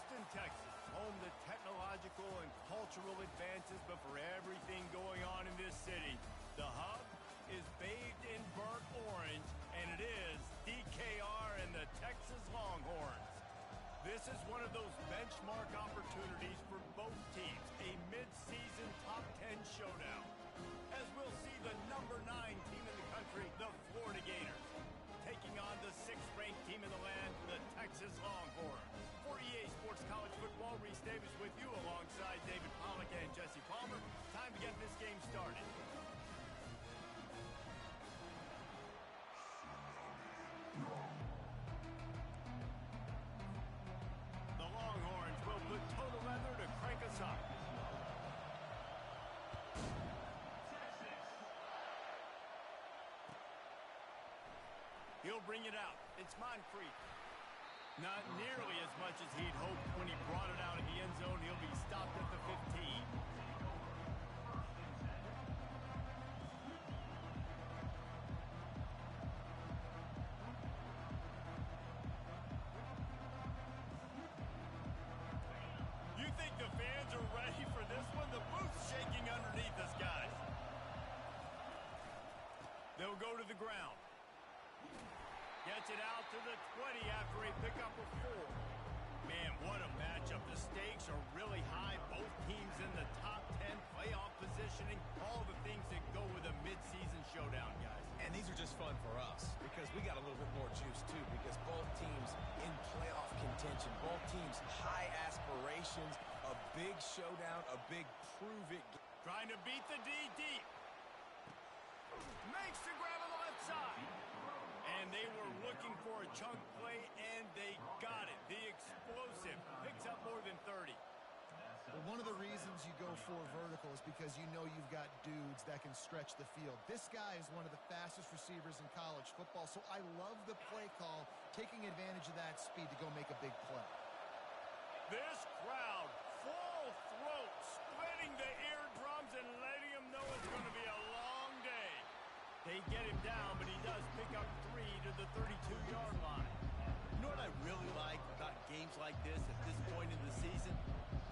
Houston, Texas, home to technological and cultural advances, but for everything going on in this city, the hub is bathed in burnt orange, and it is DKR and the Texas Longhorns. This is one of those benchmark opportunities for both teams, a mid-season top 10 showdown, as we'll see the number 9 team in the country, the Florida Gators, taking on the 6th-ranked team in the land, the Texas Longhorns. For EA Sports College Football, Reese Davis with you alongside David Pollack and Jesse Palmer. Time to get this game started. The Longhorns will put total leather to crank us up. He'll bring it out. It's Moncrief. Not nearly as much as he'd hoped when he brought it out of the end zone. He'll be stopped at the 15. You think the fans are ready for this one? The booth's shaking underneath us, guys. They'll go to the ground. Gets it out to the 20 after a pickup of 4. Man, what a matchup. The stakes are really high. Both teams in the top 10, playoff positioning, all the things that go with a midseason showdown, guys. And these are just fun for us because we got a little bit more juice, too, because both teams in playoff contention, both teams high aspirations, a big showdown, a big prove-it. Trying to beat the D deep. Makes the grab on the left side. And they were looking for a chunk play, and they got it. The explosive picks up more than 30. Well, one of the reasons you go for vertical is because you know you've got dudes that can stretch the field. This guy is one of the fastest receivers in college football, so I love the play call, taking advantage of that speed to go make a big play. This crowd, full throat, splitting the eardrums and letting them know it's going to be a long day. They get him down, but he does pick up 3 to the 32-yard line. You know what I really like about games like this at this point in the season?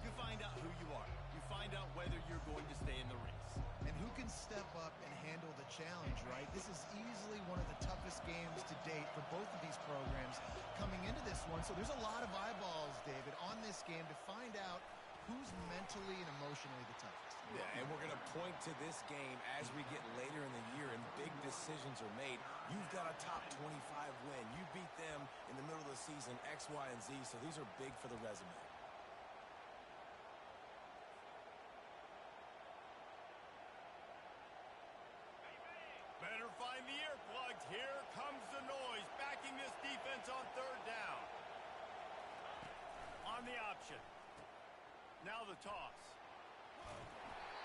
You find out who you are. You find out whether you're going to stay in the race. And who can step up and handle the challenge, right? This is easily one of the toughest games to date for both of these programs coming into this one. So there's a lot of eyeballs, David, on this game to find out who's mentally and emotionally the toughest. Yeah, and we're going to point to this game as we get later in the year and big decisions are made. You've got a top 25 win. You beat them in the middle of the season, X, Y, and Z, so these are big for the resume. Better find the earplugs. Here comes the noise, backing this defense on 3rd down. On the option. Now the toss.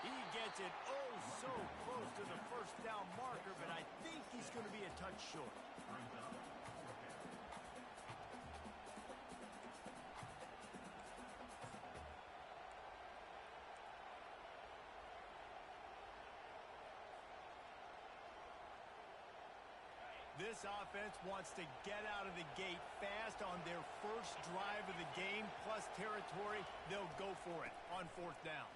He gets it so close to the 1st down marker, but I think he's going to be a touch short. This offense wants to get out of the gate fast on their first drive of the game, plus territory. They'll go for it on 4th down.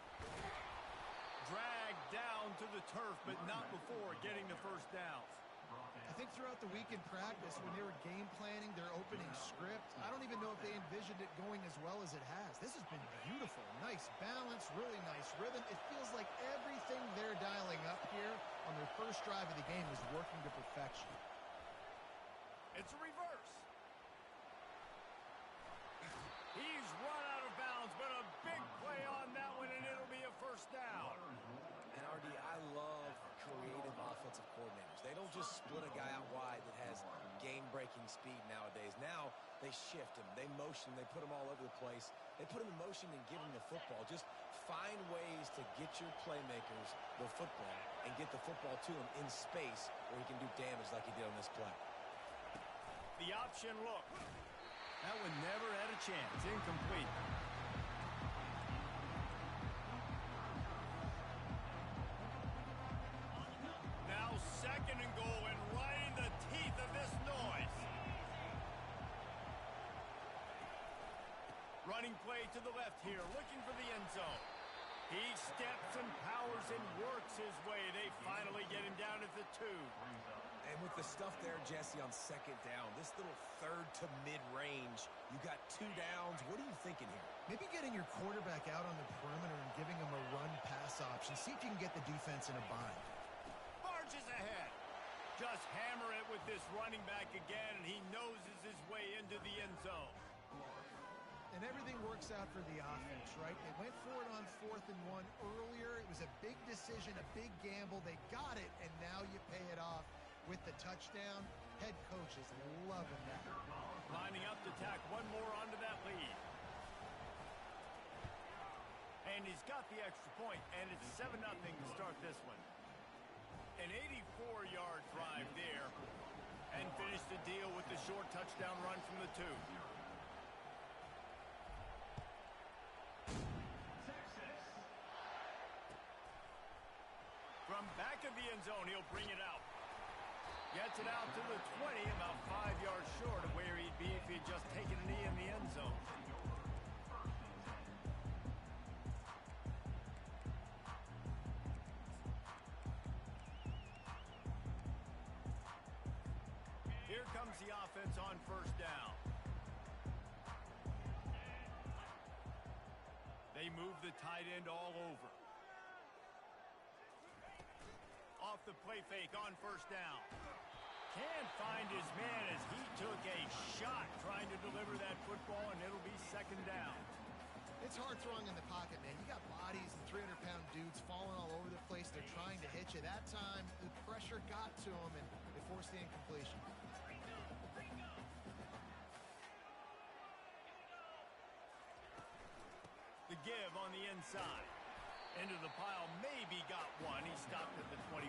Dragged down to the turf, but not before getting the 1st down. I think throughout the week in practice, when they were game planning their opening script, I don't even know if they envisioned it going as well as it has. This has been beautiful. Nice balance, really nice rhythm. It feels like everything they're dialing up here on their first drive of the game is working to perfection. It's a reverse. He's run out of bounds, but a big play on that one, and it'll be a 1st down. And, RD, I love creative offensive coordinators. They don't just split a guy out wide that has game-breaking speed nowadays. Now they shift him, they motion, they put him all over the place. They put him in motion and give him the football. Just find ways to get your playmakers the football and get the football to him in space where he can do damage like he did on this play. The option look. That one never had a chance. Incomplete. Now 2nd and goal, and right in the teeth of this noise. Running running play to the left here, looking for the end zone. He steps and powers and works his way. They finally get him down at the 2. And with the stuff there, Jesse, on second down, this little third to mid-range, you got 2 downs. What are you thinking here? Maybe getting your quarterback out on the perimeter and giving him a run-pass option. See if you can get the defense in a bind. Marches ahead. Just hammer it with this running back again, and he noses his way into the end zone. And everything works out for the offense, right? They went for it on 4th and 1 earlier. It was a big decision, a big gamble. They got it, and now you pay it off with the touchdown. Head coach is loving that. Lining up to tack one more onto that lead. And he's got the extra point, and it's 7-0 to start this one. An 84-yard drive there, and finish the deal with the short touchdown run from the 2. From back of the end zone, he'll bring it out. Gets it out to the 20, about 5 yards short of where he'd be if he'd just taken a knee in the end zone. Here comes the offense on first down. They move the tight end all over. Off the play fake on first down. Can't find his man as he took a shot trying to deliver that football, and it'll be second down. It's hard throwing in the pocket, man. You got bodies and 300-pound dudes falling all over the place. They're trying to hit you. That time, the pressure got to him, and they forced the incompletion. The give on the inside. Into the pile, maybe got one. He stopped at the 21.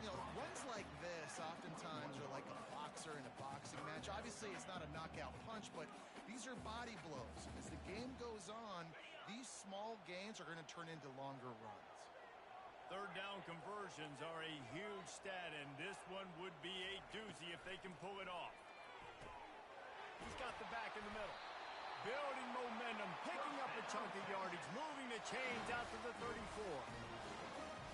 You know, runs like this oftentimes are like a boxer in a boxing match. Obviously, it's not a knockout punch, but these are body blows. As the game goes on, these small gains are going to turn into longer runs. Third down conversions are a huge stat, and this one would be a doozy if they can pull it off. He's got the back in the middle. Building momentum, picking up a chunk of yardage, moving the chains out to the 34.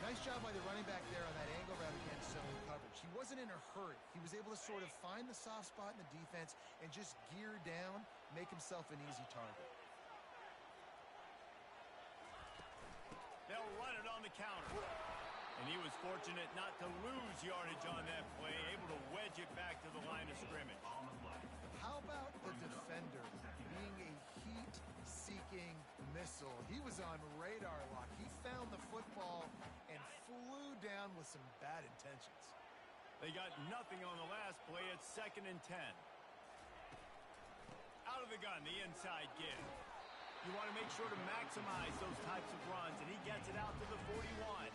Nice job by the running back there on that angle route against zone coverage. He wasn't in a hurry. He was able to sort of find the soft spot in the defense and just gear down, make himself an easy target. They'll run it on the counter. And he was fortunate not to lose yardage on that play, able to wedge it back to the line of scrimmage. How about the defender being a heat-seeking missile? He was on radar lock. He found the football and flew down with some bad intentions. They got nothing on the last play. It's 2nd and 10. Out of the gun, the inside give. You want to make sure to maximize those types of runs, and he gets it out to the 41.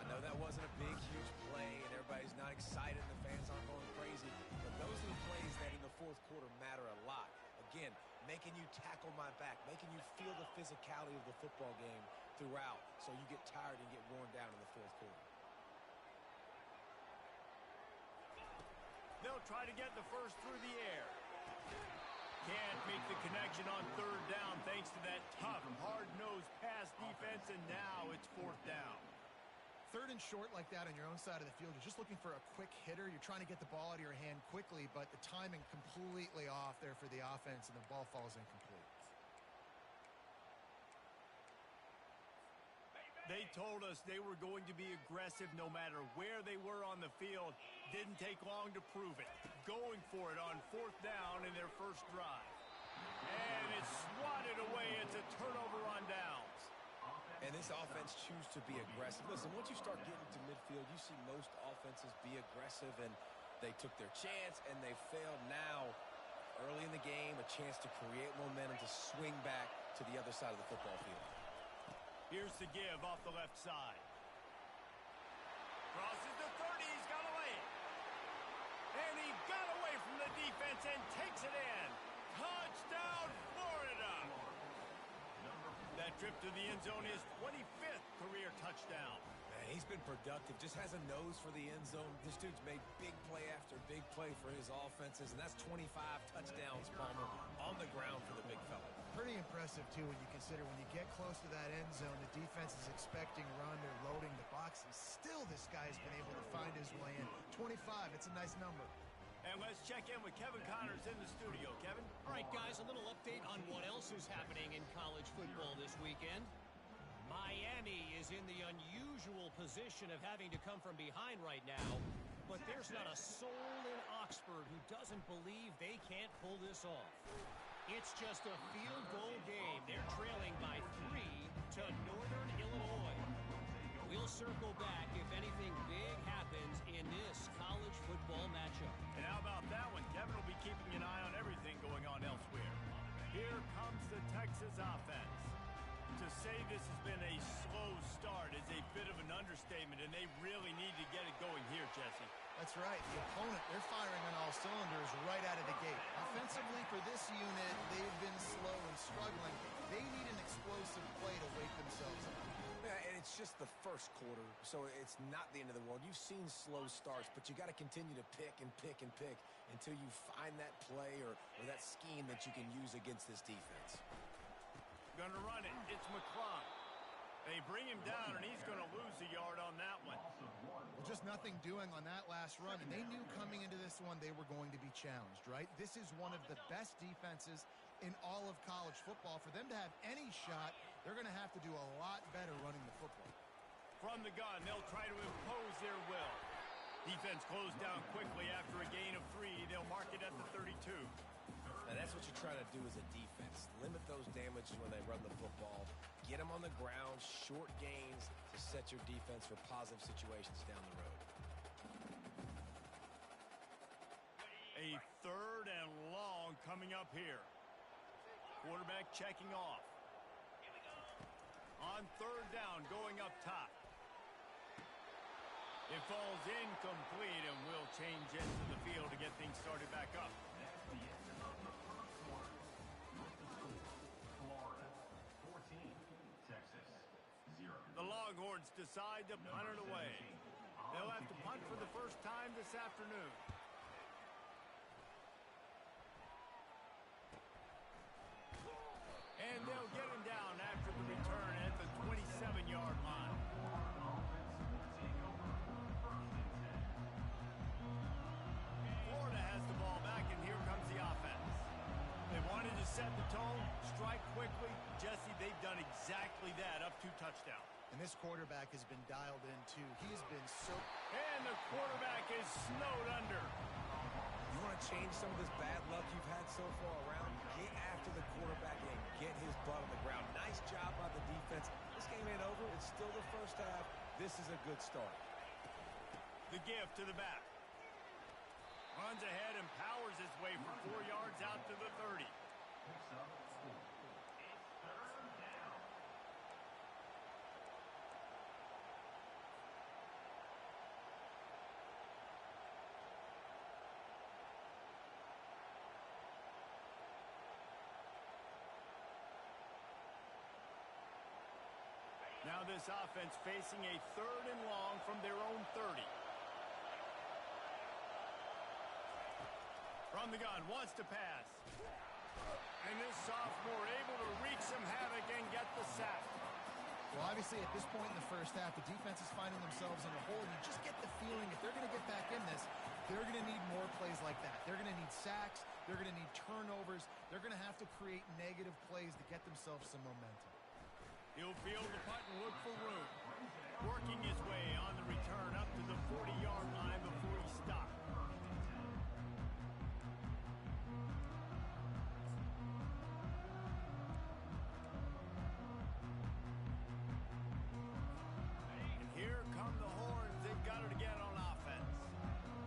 I know that wasn't a big, huge play, and everybody's not excited, the fans aren't going crazy, but those are the plays that in the fourth quarter matter a lot. Again, making you tackle my back, making you feel the physicality of the football game throughout, so you get tired and get worn down in the fourth quarter. They'll try to get the first through the air. Can't make the connection on third down thanks to that tough, hard-nosed pass defense, and now it's 4th down. Third and short like that on your own side of the field, you're just looking for a quick hitter. You're trying to get the ball out of your hand quickly, but the timing completely off there for the offense, and the ball falls incomplete. They told us they were going to be aggressive no matter where they were on the field. Didn't take long to prove it. Going for it on 4th down in their first drive. And it's swatted away. It's a turnover on downs. And this offense choose to be aggressive. Listen, once you start getting to midfield, you see most offenses be aggressive, and they took their chance, and they failed now. Early in the game, a chance to create momentum to swing back to the other side of the football field. Here's the give off the left side. Crosses the 30, he's got away. And he got away from the defense and takes it in. Touchdown, Florida! That trip to the end zone is 25th career touchdown. Man, he's been productive, just has a nose for the end zone. This dude's made big play after big play for his offenses, and that's 25 touchdowns, Palmer, on the ground for the big fella. Pretty impressive, too, when you consider when you get close to that end zone, the defense is expecting run, they're loading the box, and still this guy's been able to find his way in. 25, it's a nice number. And let's check in with Kevin Connors in the studio. Kevin? All right, guys, a little update on what else is happening in college football this weekend. Miami is in the unusual position of having to come from behind right now, but there's not a soul in Oxford who doesn't believe they can't pull this off. It's just a field goal game. They're trailing by 3 to Northern Illinois. We'll circle back if anything big happens in this college football matchup. And how about that one? Kevin will be keeping an eye on everything going on elsewhere. Here comes the Texas offense. To say this has been a slow start is a bit of an understatement, and they really need to get it going here, Jesse. That's right. The opponent, they're firing on all cylinders right out of the gate. Offensively, for this unit, they've been slow and struggling. They need an explosive play to wake themselves up. Yeah, and it's just the first quarter, so it's not the end of the world. You've seen slow starts, but you got to continue to pick and pick and pick until you find that play or that scheme that you can use against this defense. Going to run it. It's McClung. They bring him down, and he's going to lose a yard on that one. Well, just nothing doing on that last run, and they knew coming into this one they were going to be challenged, right? This is one of the best defenses in all of college football. For them to have any shot, they're going to have to do a lot better running the football. From the gun, they'll try to impose their will. Defense closed down quickly after a gain of 3. They'll mark it at the 32. Now, that's what you're trying to do as a defense. Limit those damages when they run the football. Get them on the ground, short gains to set your defense for positive situations down the road. A 3rd and long coming up here. Quarterback checking off. On 3rd down, going up top. It falls incomplete, and we'll change into the field to get things started back up. The Longhorns decide to punt it away. They'll have to punt for the first time this afternoon. And they'll get him down after the return at the 27-yard line. Florida has the ball back, and here comes the offense. They wanted to set the tone, strike quickly. Jesse, they've done exactly that, up 2 touchdowns. And this quarterback has been dialed in, too. He's been so... And the quarterback is snowed under. You want to change some of this bad luck you've had so far around? Get after the quarterback and get his butt on the ground. Nice job by the defense. This game ain't over. It's still the first half. This is a good start. The gift to the back. Runs ahead and powers his way for 4 yards out to the 30. Now this offense facing a 3rd and long from their own 30. From the gun, wants to pass. And this sophomore able to wreak some havoc and get the sack. Well, obviously, at this point in the first half, the defense is finding themselves in a hole. You just get the feeling if they're going to get back in this, they're going to need more plays like that. They're going to need sacks. They're going to need turnovers. They're going to have to create negative plays to get themselves some momentum. He'll field the punt and look for room. Working his way on the return up to the 40-yard line before he stopped. And here come the Horns. They've got it again on offense.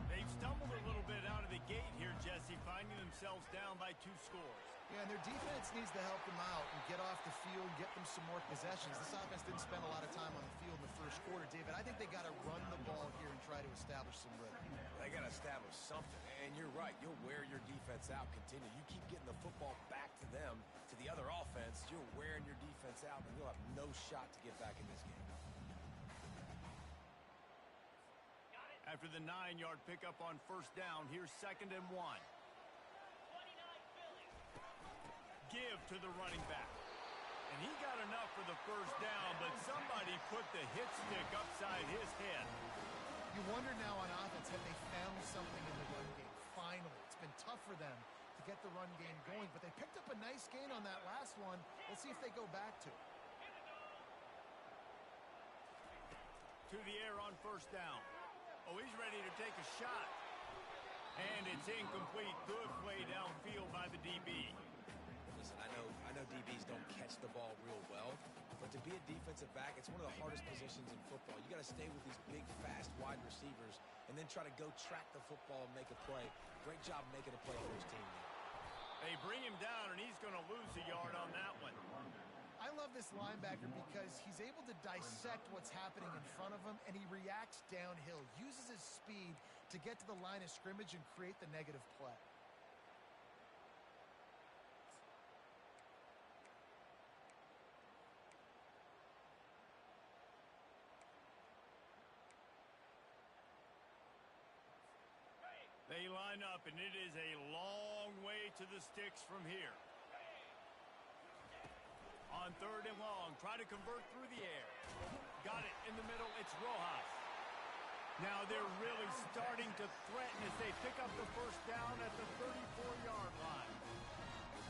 They've stumbled a little bit out of the gate here, Jesse, finding themselves down by 2 scores. Yeah, and their defense needs to help them out and get off the field, get them some more possessions. This offense didn't spend a lot of time on the field in the first quarter, David. I think they got to run the ball here and try to establish some rhythm. They got to establish something. And you're right. You'll wear your defense out. Continue. You keep getting the football back to them, to the other offense. You're wearing your defense out, and you'll have no shot to get back in this game. After the 9-yard pickup on first down, here's 2nd and 1. Give to the running back. And he got enough for the first down, but somebody put the hit stick upside his head. You wonder now on offense, have they found something in the run game? Finally, it's been tough for them to get the run game going, but they picked up a nice gain on that last one. Let's see if they go back to it. To the air on first down. Oh, he's ready to take a shot. And it's incomplete. Good play downfield by the DB. Listen, I know DBs don't catch the ball real well, but to be a defensive back, it's one of the hardest positions in football. You got to stay with these big, fast, wide receivers and then try to go track the football and make a play. Great job making a play for his team. They bring him down, and he's going to lose a yard on that one. I love this linebacker because he's able to dissect what's happening in front of him, and he reacts downhill, uses his speed to get to the line of scrimmage and create the negative play. They line up, and it is a long way to the sticks from here. On 3rd and long, try to convert through the air. Got it in the middle. It's Rojas. Now they're really starting to threaten as they pick up the first down at the 34-yard line.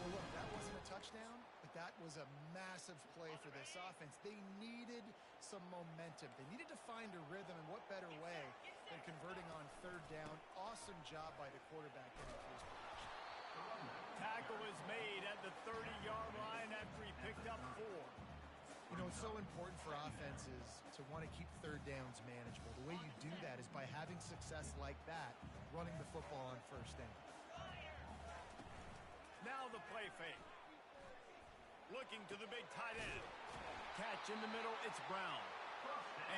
Well, look, that wasn't a touchdown, but that was a massive play for this offense. They needed some momentum. They needed to find a rhythm, and what better way than converting on 3rd down. Awesome job by the quarterback in the first position. Tackle is made at the 30-yard line after he picked up 4. You know, it's so important for offenses to want to keep 3rd downs manageable. The way you do that is by having success like that, running the football on first down. Now the play fake. Looking to the big tight end. Catch in the middle, it's Brown.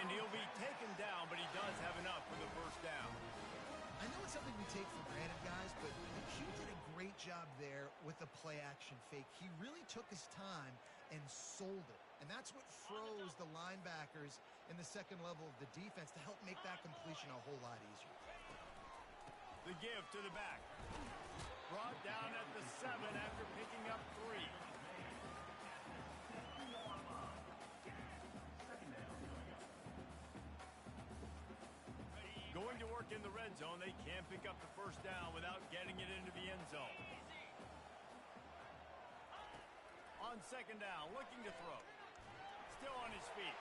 And he'll be taken down, but he does have enough for the first down. I know it's something we take for granted, guys, but Hugh did a great job there with the play-action fake. He really took his time and sold it. And that's what froze the linebackers in the second level of the defense to help make that completion a whole lot easier. The give to the back. Brought down at the 7 after picking up 3. Going to work in the red zone. They can't pick up the first down without getting it into the end zone. On 2nd down, looking to throw. Still on his feet.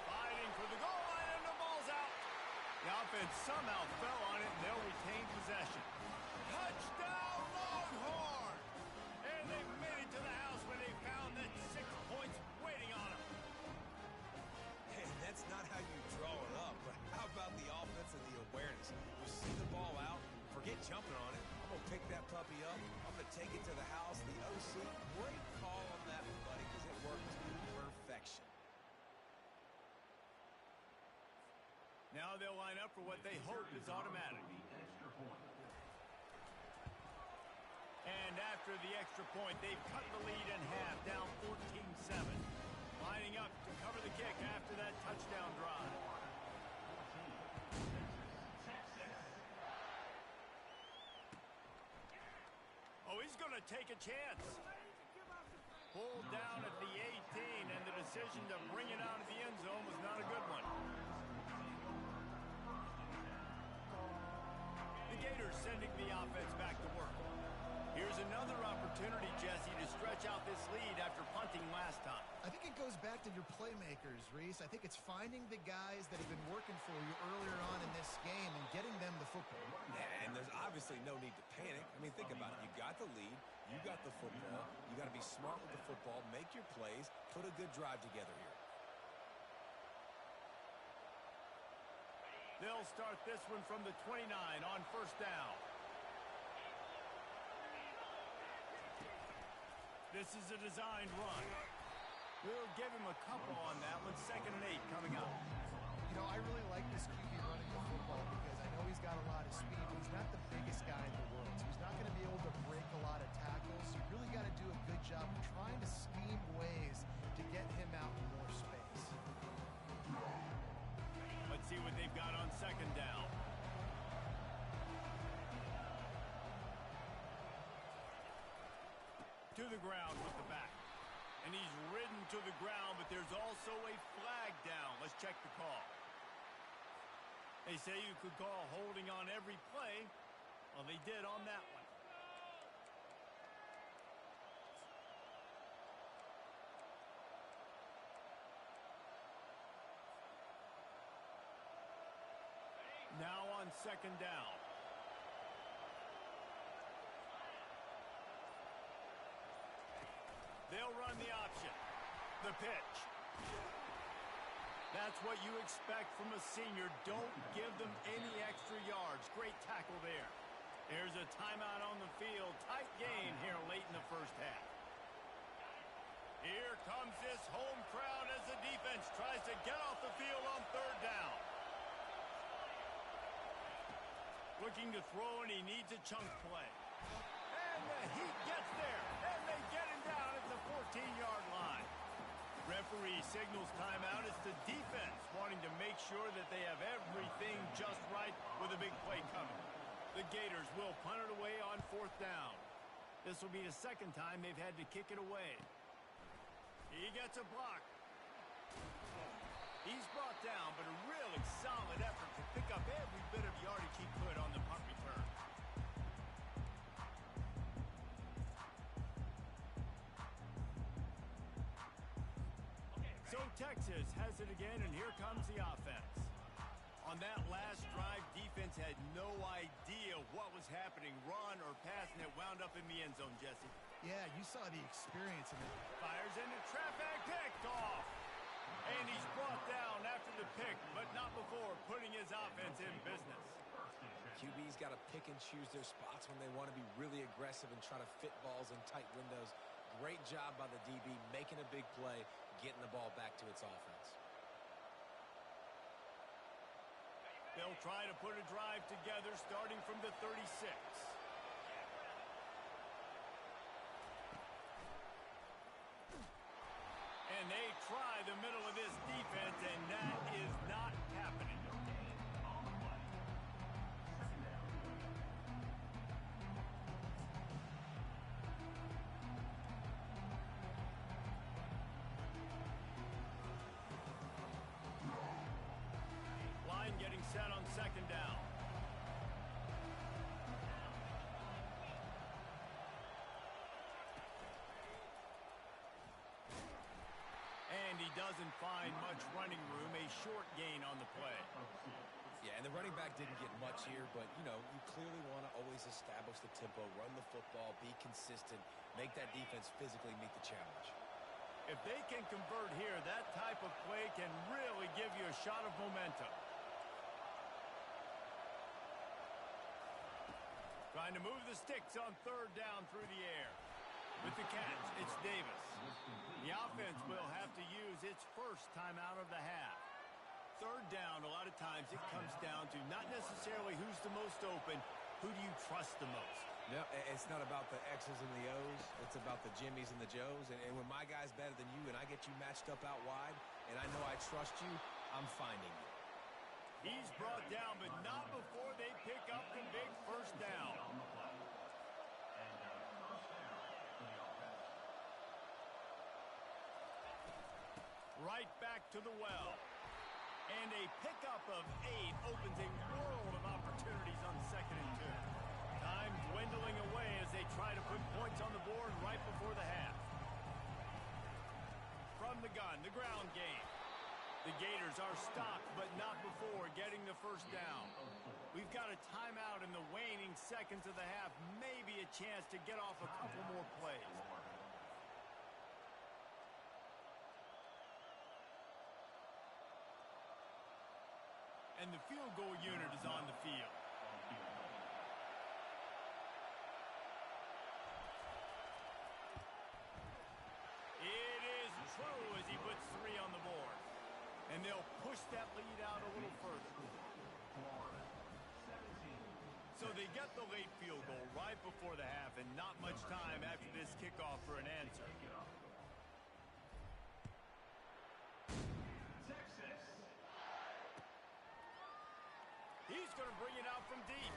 Fighting for the goal line, and the ball's out. The offense somehow fell on it, and they'll retain possession. Touchdown, Longhorn! And they made it to the house when they found that 6 points waiting on them. Hey, that's not how you draw it up, but how about the offense and the awareness? You see the ball out, forget jumping on it. I'm going to pick that puppy up. I'm going to take it to the house. The OC, great call on that one, buddy, because it worked to perfection. Now they'll line up for what they hope is automatic. And after the extra point, they've cut the lead in half, down 14-7. Lining up to cover the kick after that touchdown drive. Oh, he's going to take a chance. Pulled down at the 18, and the decision to bring it out of the end zone was not a good one. The Gators sending the offense back to work. Here's another opportunity, Jesse, to stretch out this lead after punting last time. I think it goes back to your playmakers, Reese. I think it's finding the guys that have been working for you earlier on in this game and getting them the football. Yeah, and there's obviously no need to panic. I mean, think about it. You got the lead. You got the football. You got to be smart with the football. Make your plays. Put a good drive together here. They'll start this one from the 29 on first down. This is a designed run. We'll give him a couple on that one. 2nd and 8 coming up. You know, I really like this QB running the football because I know he's got a lot of speed, but he's not the biggest guy in the world. So he's not going to be able to break a lot of tackles. So you really got to do a good job of trying to scheme ways to get him out in more space. Let's see what they've got on To the ground with the back. And he's ridden to the ground, but there's also a flag down. Let's check the call. They say you could call holding on every play. Well, they did on that one. Now on second down. They'll run the option. The pitch. That's what you expect from a senior. Don't give them any extra yards. Great tackle there. There's a timeout on the field. Tight game here late in the first half. Here comes this home crowd as the defense tries to get off the field on third down. Looking to throw, and he needs a chunk play. And the Heat gets there, and they get him down at the 14-yard line. Referee signals timeout. It's the defense wanting to make sure that they have everything just right with a big play coming. The Gators will punt it away on fourth down. This will be the second time they've had to kick it away. He gets a block. He's brought down, but a really solid effort to pick up every bit of yardage he could on the punt return. So Texas has it again, and here comes the offense. On that last drive, defense had no idea what was happening. Run or pass, and it wound up in the end zone, Jesse. Yeah, you saw the experience in it. Fires into traffic, picked off. And he's brought down after the pick, but not before putting his offense in business. QB's got to pick and choose their spots when they want to be really aggressive and try to fit balls in tight windows. Great job by the DB making a big play, getting the ball back to its offense. They'll try to put a drive together starting from the 36. And they try the middle of this defense, and that is not happening. Line getting set on second down. And he doesn't find much running room, a short gain on the play. Yeah, and the running back didn't get much here, but, you know, you clearly want to always establish the tempo, run the football, be consistent, make that defense physically meet the challenge. If they can convert here, that type of play can really give you a shot of momentum. Trying to move the sticks on third down through the air. With the catch, it's Davis. The offense will have to use its first timeout of the half. Third down, a lot of times it comes down to not necessarily who's the most open, who do you trust the most? No, it's not about the X's and the O's. It's about the Jimmies and the Joes. And when my guy's better than you and I get you matched up out wide and I know I trust you, I'm finding you. He's brought down, but not before they pick up the big first down. Right back to the well. And a pickup of 8 opens a world of opportunities on second and 2. Time dwindling away as they try to put points on the board right before the half. From the gun, the ground game. The Gators are stopped, but not before getting the first down. We've got a timeout in the waning seconds of the half. Maybe a chance to get off a couple more plays. And the field goal unit is on the field. It is true as he puts 3 on the board. And they'll push that lead out a little further. So they get the late field goal right before the half, and not much time after this kickoff for an answer. He's going to bring it out from deep.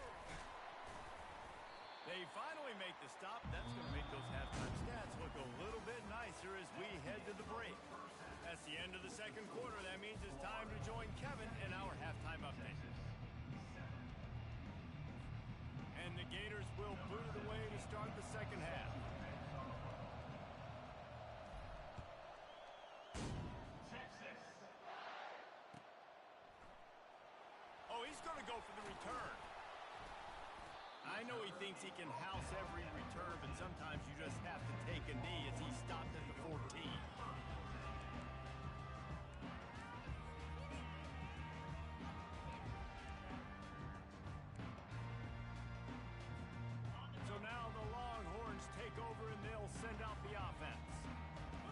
They finally make make the stop. That's going to make those halftime stats look a little bit nicer as we head to the break. That's the end of the second quarter. That means it's time to join Kevin in our halftime update. And the Gators will boot it away to start the second half. Oh, he's going to go for the return. I know he thinks he can house every return, but sometimes you just have to take a knee as he stopped at the 14. So now the Longhorns take over and they'll send out the offense.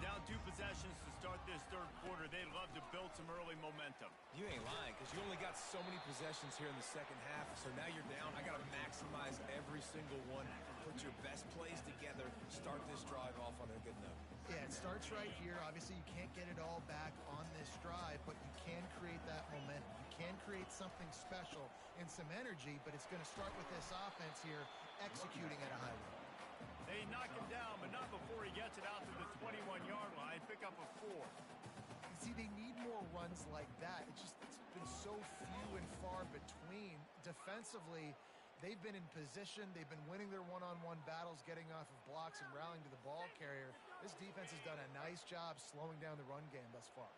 Down 2 possessions to start this third quarter. They'd love to build some early momentum. You ain't lying, because you only got so many possessions here in the second half, so now you're down. I got to maximize every single one, put your best plays together, start this drive off on a good note. Yeah, it starts right here. Obviously, you can't get it all back on this drive, but you can create that momentum. You can create something special and some energy, but it's going to start with this offense here executing at a high level. They knock him down, but not before he gets it out to the 21-yard line. Pick up a 4. See, they need more runs like that. It's been so few and far between. Defensively, they've been in position. They've been winning their one-on-one battles, getting off of blocks and rallying to the ball carrier. This defense has done a nice job slowing down the run game thus far.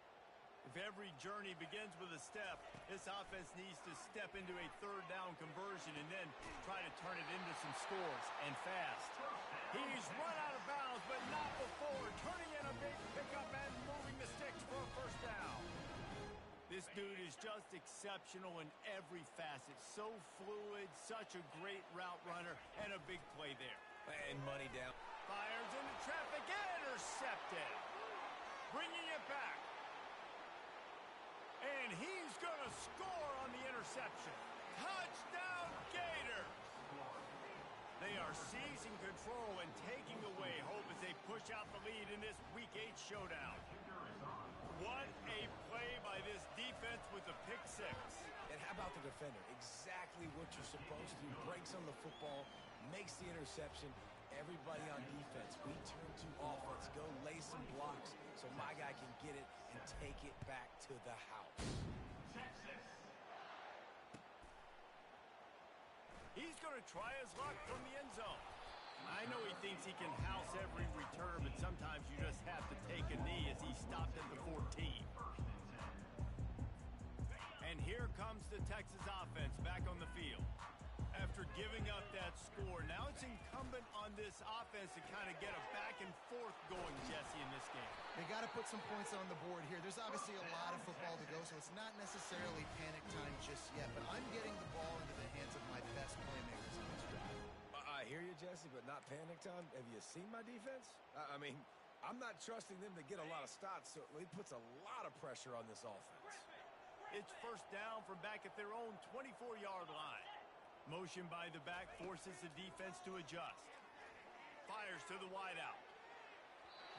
If every journey begins with a step, this offense needs to step into a third down conversion and then try to turn it into some scores, and fast. He's run out of bounds, but not before turning in a big pickup and moving the sticks for a first down. This dude is just exceptional in every facet. So fluid, such a great route runner, and a big play there. And money down. Fires into traffic, intercepted. Bringing it back. And he's going to score on the interception. Touchdown, Gators! They are seizing control and taking away hope as they push out the lead in this Week 8 showdown. What a play by this defense with a pick 6. And how about the defender? Exactly what you're supposed to do. Breaks on the football, makes the interception. Everybody on defense, we turn to offense. Go lay some blocks so my guy can get it and take it back to the house. He's going to try his luck from the end zone. I know he thinks he can house every return, but sometimes you just have to take a knee as he stopped at the 14. And here comes the Texas offense back on the field. After giving up that score, now it's incumbent on this offense to kind of get a back and forth going, Jesse, in this game. They got to put some points on the board here. There's obviously a lot of football to go, so it's not necessarily panic time just yet, but I'm getting the ball into the hands of my best playmakers on this drive. I hear you, Jesse, but not panic time. Have you seen my defense? I mean, I'm not trusting them to get a lot of stops, so it puts a lot of pressure on this offense. It's first down from back at their own 24-yard line. Motion by the back forces the defense to adjust. Fires to the wideout.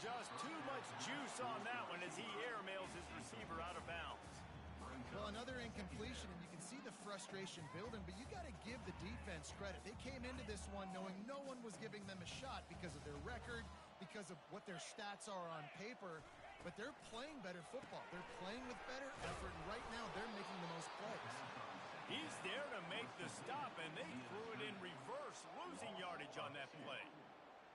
Just too much juice on that one as he airmails his receiver out of bounds. Well, another incompletion, and you can see the frustration building, but you got to give the defense credit. They came into this one knowing no one was giving them a shot because of their record, because of what their stats are on paper, but they're playing better football. They're playing with better effort, and right now they're making the most plays. He's there to make the stop, and they threw it in reverse, losing yardage on that play.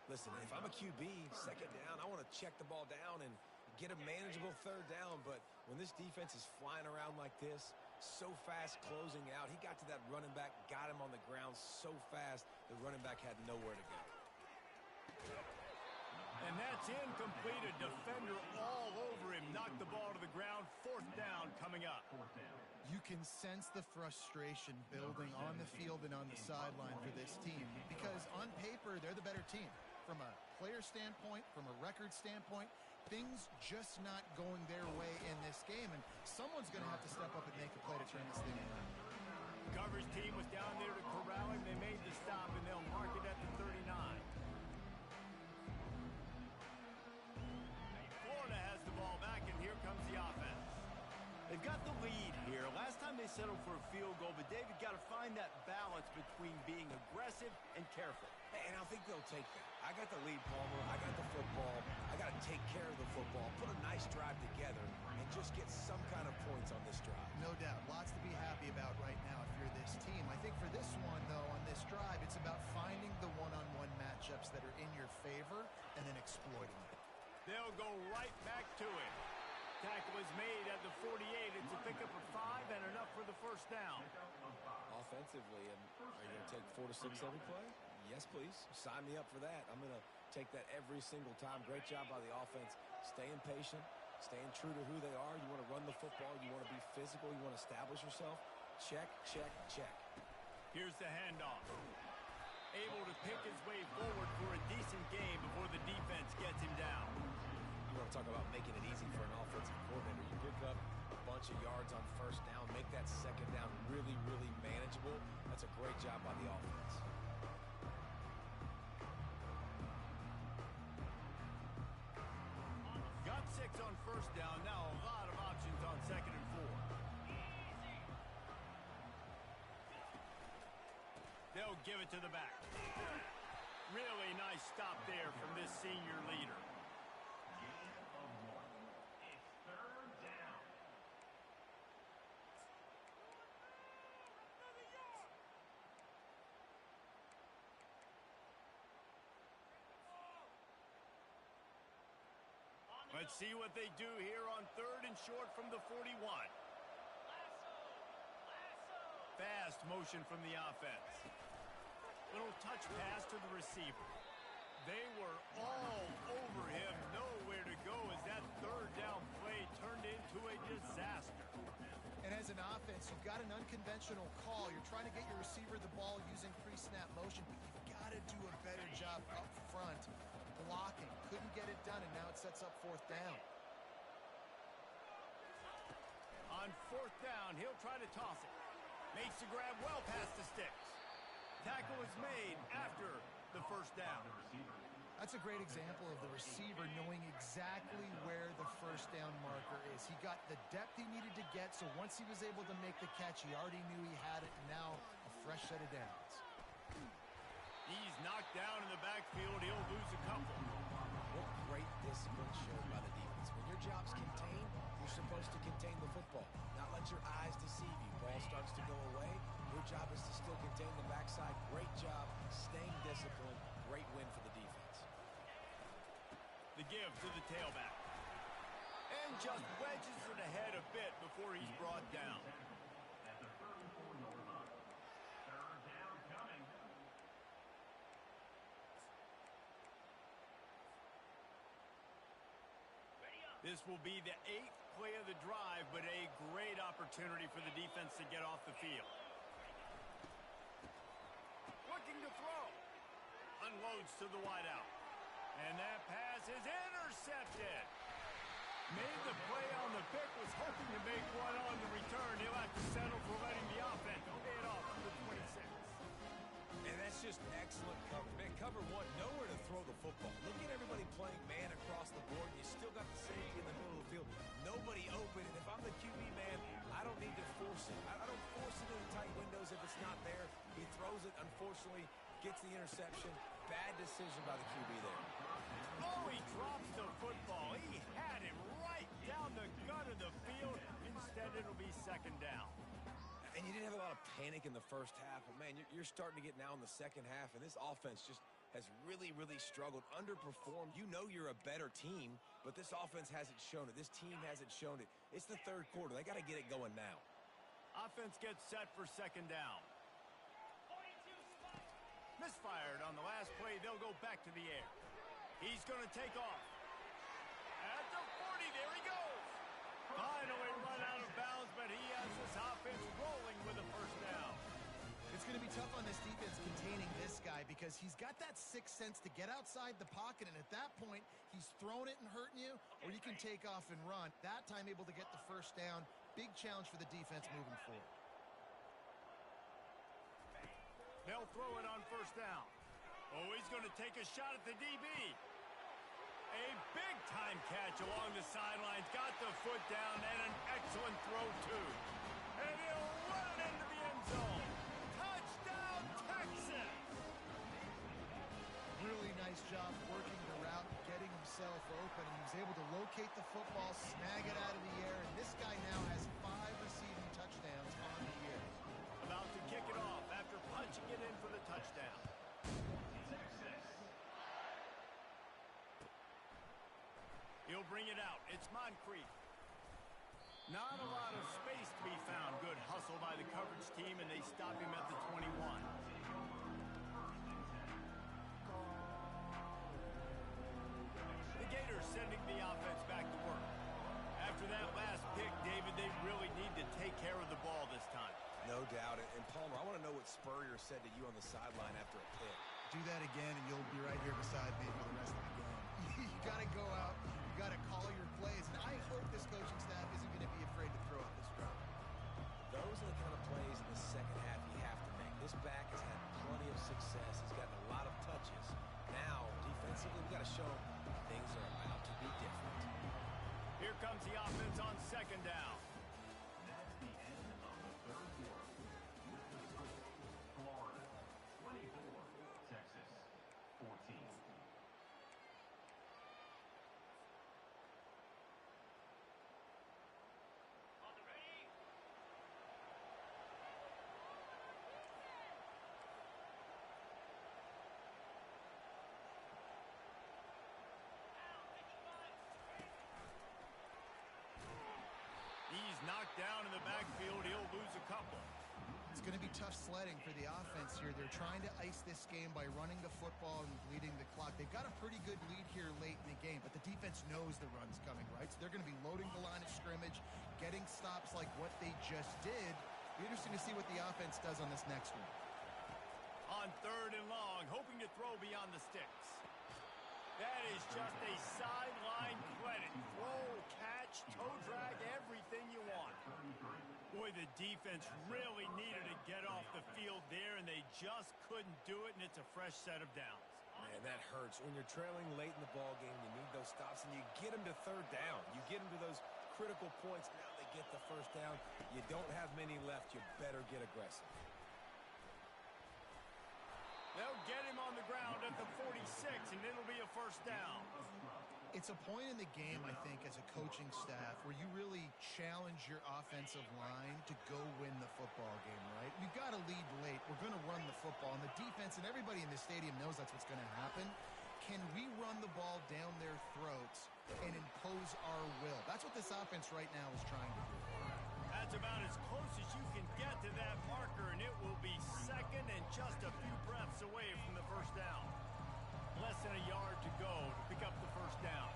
Listen, if I'm a QB, second down, I want to check the ball down and get a manageable third down, but when this defense is flying around like this, so fast closing out, he got to that running back, got him on the ground so fast, the running back had nowhere to go. And that's incomplete. A defender all over him. Knocked the ball to the ground. Fourth down coming up. You can sense the frustration building on the field and on the sideline for this team because on paper, they're the better team. From a player standpoint, from a record standpoint, things just not going their way in this game, and someone's going to have to step up and make a play to turn this thing around. Coverage team was down there to corral him. They made the stop, and they'll mark it at the 39. Florida has the ball back, and here comes the offense. They've got the lead here. Last time they settled for a field goal, but David, got to find that balance between being aggressive and careful. And I think they'll take that. I got the lead, Palmer. I got the football. I got to take care of the football, put a nice drive together, and just get some kind of points on this drive. No doubt. Lots to be happy about right now if you're this team. I think for this one, though, on this drive, it's about finding the one-on-one matchups that are in your favor and then exploiting it. They'll go right back to it. Tackle is made at the 48. It's a pickup of 5 and enough for the first down. Offensively, are you going to take 4 to 6 every play? Yes, please. Sign me up for that. I'm going to take that every single time. Great job by the offense. Staying patient, staying true to who they are. You want to run the football. You want to be physical. You want to establish yourself. Check, check, check. Here's the handoff. Able to pick his way forward for a decent game before the defense gets him down. You want to talk about making it easy for an offensive coordinator. You pick up a bunch of yards on first down, make that second down really, really manageable. That's a great job by the offense. Got 6 on first down. Now a lot of options on second and 4. They'll give it to the back. Really nice stop there from this senior leader. Let's see what they do here on 3rd and short from the 41. Fast motion from the offense. Little touch pass to the receiver. They were all over him. Nowhere to go as that 3rd down play turned into a disaster. And as an offense, you've got an unconventional call. You're trying to get your receiver the ball using pre-snap motion, but you've got to do a better job up front blocking. Couldn't get it done, and now it sets up 4th down. On 4th down, he'll try to toss it. Makes the grab well past the sticks. Tackle is made after the first down. That's a great example of the receiver knowing exactly where the first down marker is. He got the depth he needed to get, so once he was able to make the catch, he already knew he had it, and now a fresh set of downs. He's knocked down in the backfield. He'll lose a couple. What great discipline showed by the defense. When your job's contained, you're supposed to contain the football, not let your eyes deceive you. Ball starts to go away. Your job is to still contain the backside. Great job, staying disciplined. Great win for the defense. The give to the tailback. And just wedges it ahead a bit before he's brought down. This will be the 8th play of the drive, but a great opportunity for the defense to get off the field. Looking to throw. Unloads to the wideout. And that pass is intercepted. Made the play on the pick, was hoping to make one on the return. He'll have to settle for letting the offense pay it off from the 26. And that's just excellent cover. Man, cover 1, nowhere to throw the football. Look at everybody playing man across the board. You still got the safety in the middle of the field. Nobody open. And if I'm the QB man, I don't need to force it. I don't force it into tight windows if it's not there. He throws it, unfortunately, gets the interception. Bad decision by the QB there. Oh, he drops the football. He had it right down the gut of the field. Instead, it'll be 2nd down. And you didn't have a lot of panic in the first half, but man, you're starting to get now in the second half, and this offense just has really, really struggled, underperformed. You know you're a better team, but this offense hasn't shown it. This team hasn't shown it. It's the 3rd quarter. They got to get it going now. Offense gets set for 2nd down. Misfired on the last play. They'll go back to the air. He's going to take off. At the 40, there he goes. Finally run out of bounds, but he has this offense rolling with a first down. It's going to be tough on this defense containing this guy because he's got that 6th sense to get outside the pocket, and at that point, he's throwing it and hurting you, or you can take off and run. That time able to get the first down. Big challenge for the defense moving forward. They'll throw it on first down. Oh, he's going to take a shot at the DB. A big-time catch along the sidelines. Got the foot down and an excellent throw, too. And he'll run it into the end zone. Touchdown, Texas! Really nice job working the route, getting himself open, and he was able to locate the football, snag it out of the air, and this guy now has 5 receiving touchdowns on the year. About to kick it off after punching it in for the touchdown. He'll bring it out. It's Moncrief. Not a lot of space to be found. Good hustle by the coverage team, and they stop him at the 21. The Gators sending the offense back to work. After that last pick, David, they really need to take care of the ball this time. No doubt. And Palmer, I want to know what Spurrier said to you on the sideline after a pick. Do that again, and you'll be right here beside me for the rest of the game. You got to go out. You got to call your plays. And I hope this coaching staff isn't going to be afraid to throw up this drum. Those are the kind of plays in the second half you have to make. This back has had plenty of success. He's gotten a lot of touches. Now, defensively, we've got to show him things are about to be different. Here comes the offense on second down. That's the end of the third quarter. Florida 24, Texas 14. He's knocked down in the backfield. He'll lose a couple. It's going to be tough sledding for the offense here. They're trying to ice this game by running the football and bleeding the clock. They've got a pretty good lead here late in the game, but the defense knows the run's coming, right? So they're going to be loading the line of scrimmage, getting stops like what they just did. Be interesting to see what the offense does on this next one. On third and long, hoping to throw beyond the sticks. That is just a sideline credit. Throw, catch, toe drag, everything you want. Boy, the defense really needed to get off the field there, and they just couldn't do it, and it's a fresh set of downs. Man, that hurts. When you're trailing late in the ball game, you need those stops, and you get them to third down. You get them to those critical points. Now they get the first down. You don't have many left. You better get aggressive. They'll get him on the ground at the 46, and it'll be a first down. It's a point in the game, I think, as a coaching staff where you really challenge your offensive line to go win the football game, right? We've got to lead late. We're going to run the football. And the defense and everybody in the stadium knows that's what's going to happen. Can we run the ball down their throats and impose our will? That's what this offense right now is trying to do. That's about as close as you can get to that marker, and it will be second and just a few breaths away from the first down. Less than a yard to go to pick up the first down.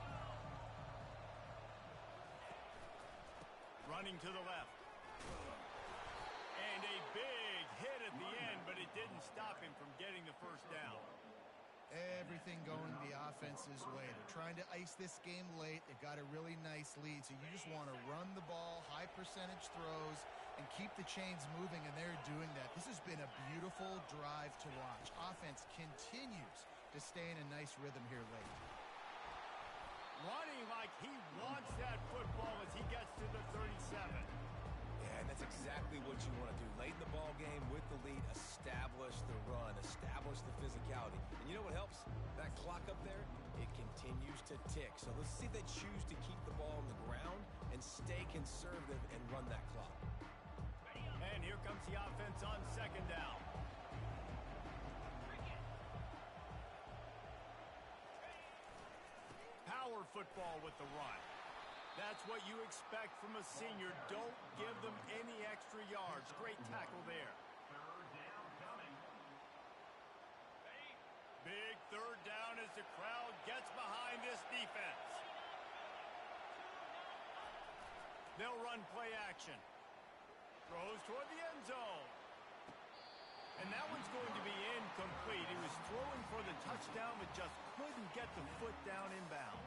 Running to the left. And a big hit at the end, but it didn't stop him from getting the first down. Everything going the offense's way. They're trying to ice this game late. They've got a really nice lead, so you just want to run the ball, high percentage throws, and keep the chains moving, and they're doing that. This has been a beautiful drive to watch. Offense continues to stay in a nice rhythm here late. Running like he wants that football as he gets to the 37. Yeah, and that's exactly what you want to do. Late in the ball game with the lead, establish the run, establish the physicality. And you know what helps? That clock up there, it continues to tick. So let's see if they choose to keep the ball on the ground and stay conservative and run that clock. And here comes the offense on second down. Power football with the run. That's what you expect from a senior. Don't give them any extra yards. Great tackle there. Third down coming. Big third down as the crowd gets behind this defense. They'll run play action. Throws toward the end zone. And that one's going to be incomplete. He was throwing for the touchdown, but just couldn't get the foot down in bounds.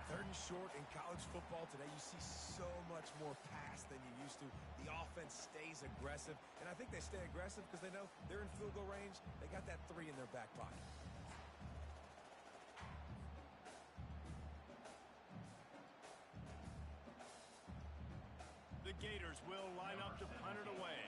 Third and short in college football today, you see so much more pass than you used to. The offense stays aggressive, and I think they stay aggressive because they know they're in field goal range. They got that 3 in their back pocket. The Gators will line up to punt it away.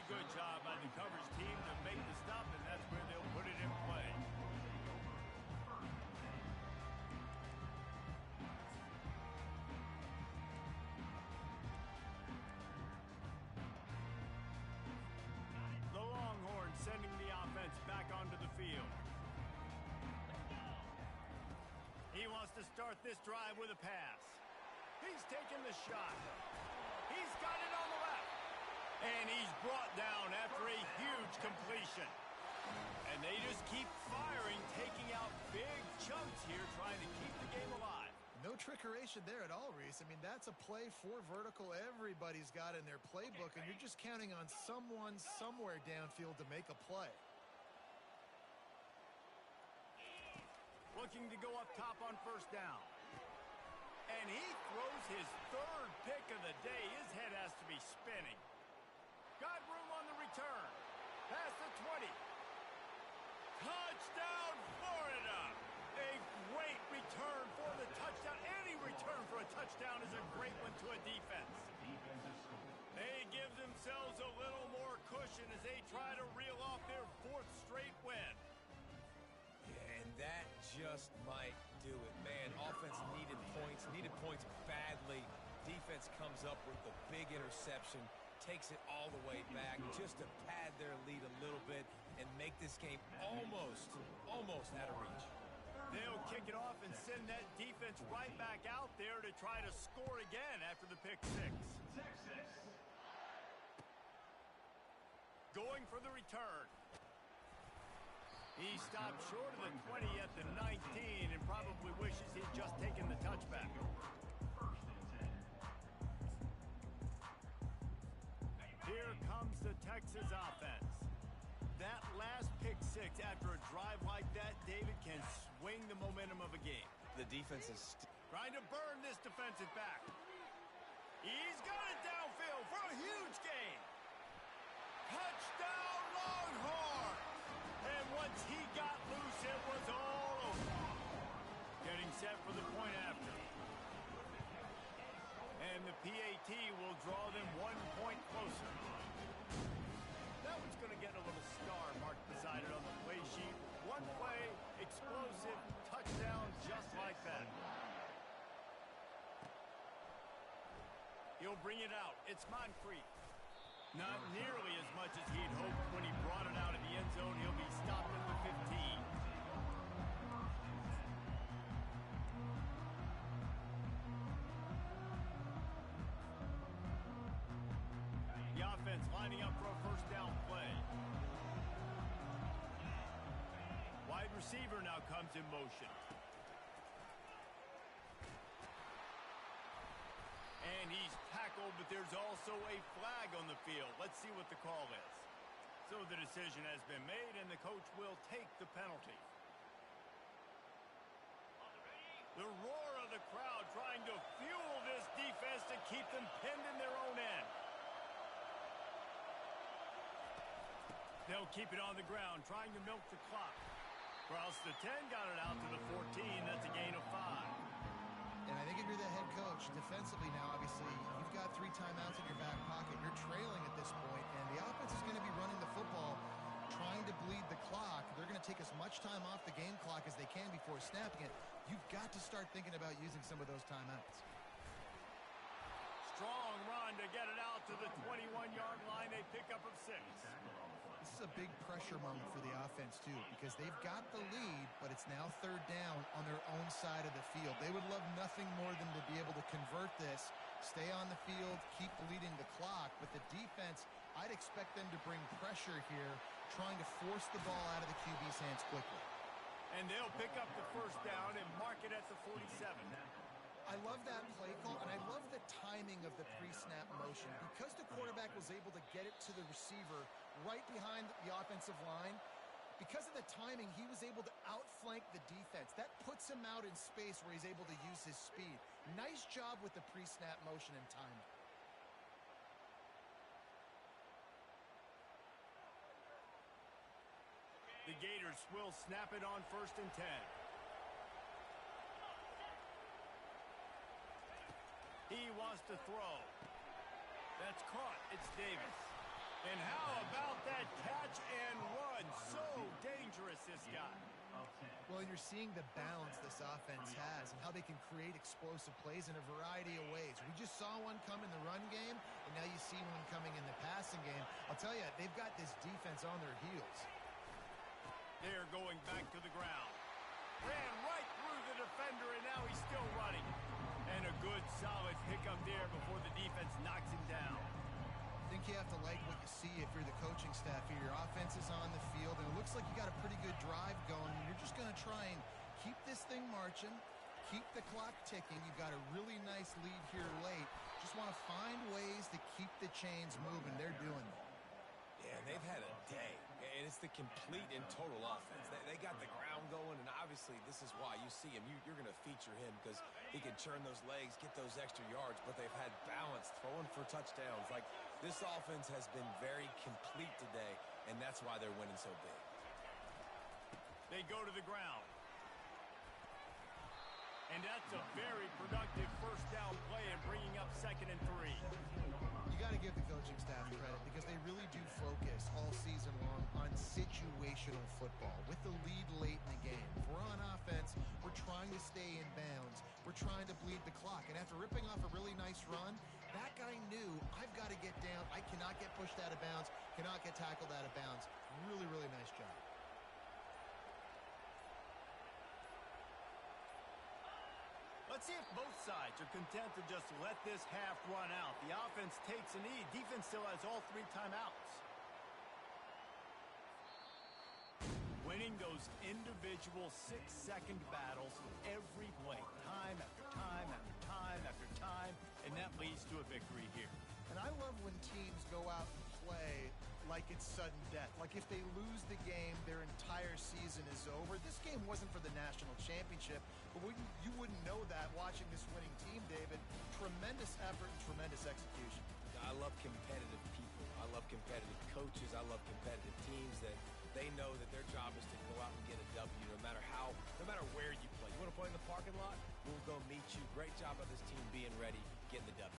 good job by the coverage team to make the stop, and that's where they'll put it in play. The Longhorns sending the offense back onto the field. He wants to start this drive with a pass. He's taking the shot. He's got it on the left. And he's brought down after a huge completion. And they just keep firing, taking out big chunks here, trying to keep the game alive. No trickeration there at all, Reese. I mean, that's a play for vertical everybody's got in their playbook, and you're just counting on someone somewhere downfield to make a play. Looking to go up top on first down. And he throws his third pick of the day. His head has to be spinning. Got room on the return. Past the 20. Touchdown, Florida! A great return for the touchdown. Any return for a touchdown is a great one to a defense. They give themselves a little more cushion as they try to reel off their fourth straight win. And that just might do it. Man, offense needed points badly. Defense comes up with the big interception, takes it all the way back just to pad their lead a little bit and make this game almost out of reach. They'll kick it off and send that defense right back out there to try to score again after the pick six. Going for the return. He stopped short of the 20 at the 19 and probably wishes he'd just taken the touchback. Here comes the Texas offense. That last pick six after a drive like that, David, can swing the momentum of a game. The defense is trying to burn this defensive back. He's got it downfield for a huge gain. Touchdown, Longhorns! And once he got loose, it was all over. Getting set for the point after. And the PAT will draw them 1 point closer. That one's going to get a little star marked beside it on the play sheet. One play, explosive, touchdown just like that. He'll bring it out. It's Moncrief. Not nearly as much as he'd hoped when he brought it out in the end zone. He'll be stopped at the 15. The offense lining up for a first down play. Wide receiver now comes in motion. And he's tackled, but there's also a flag on the field. Let's see what the call is. So the decision has been made, and the coach will take the penalty. The roar of the crowd trying to fuel this defense to keep them pinned in their own end. They'll keep it on the ground, trying to milk the clock. Across the 10, got it out to the 14. That's a gain of 5. And I think if you're the head coach, defensively now, obviously, you've got 3 timeouts in your back pocket. You're trailing at this point, and the offense is going to be running the football, trying to bleed the clock. They're going to take as much time off the game clock as they can before snapping it. You've got to start thinking about using some of those timeouts. Strong run to get it out to the 21-yard line. A pickup of 6. This is a big pressure moment for the offense, too, because they've got the lead, but it's now 3rd down on their own side of the field. They would love nothing more than to be able to convert this, stay on the field, keep bleeding the clock. But the defense, I'd expect them to bring pressure here, trying to force the ball out of the QB's hands quickly. And they'll pick up the first down and mark it at the 47. I love that play call, and I love the timing of the pre-snap motion. Because the quarterback was able to get it to the receiver right behind the offensive line, because of the timing, he was able to outflank the defense. That puts him out in space where he's able to use his speed. Nice job with the pre-snap motion and timing. The Gators will snap it on 1st and 10. He wants to throw. That's caught. It's Davis. And how about that catch and run? So dangerous, this guy. Well, you're seeing the balance this offense has and how they can create explosive plays in a variety of ways. We just saw one come in the run game, and now you see one coming in the passing game. I'll tell you, they've got this defense on their heels. They're going back to the ground. Ran right through the defender, and now he's still running. And a good, solid pickup there before the defense knocks him down. I think you have to like what you see if you're the coaching staff here. Your offense is on the field, and it looks like you got a pretty good drive going. And you're just going to try and keep this thing marching, keep the clock ticking. You've got a really nice lead here late. Just want to find ways to keep the chains moving. They're doing that. Yeah, they've had a day, and it's the complete and total offense. They got the ground going, and obviously this is why you see him. You're going to feature him because he can churn those legs, get those extra yards, but they've had balance, throwing for touchdowns. Like, this offense has been very complete today, and that's why they're winning so big. They go to the ground. And that's a very productive first down play and bringing up 2nd and 3. You got to give the coaching staff credit because they really do focus all season long on situational football with the lead late in the game. If we're on offense, we're trying to stay in bounds. We're trying to bleed the clock. And after ripping off a really nice run, that guy knew, I've got to get down. I cannot get pushed out of bounds, cannot get tackled out of bounds. Really, really nice job. Let's see if both sides are content to just let this half run out. The offense takes a knee. Defense still has all 3 timeouts. Winning those individual 6-second battles every play, time after time after time after time, and that leads to a victory here. And I love when teams go out and play like it's sudden death. Like if they lose the game, their entire season is over. This game wasn't for the national championship, but you wouldn't know that watching this winning team, David. Tremendous effort and tremendous execution. I love competitive people. I love competitive coaches. I love competitive teams that they know that their job is to go out and get a W no matter where you play. You want to play in the parking lot? We'll go meet you. Great job by this team being ready, getting the W.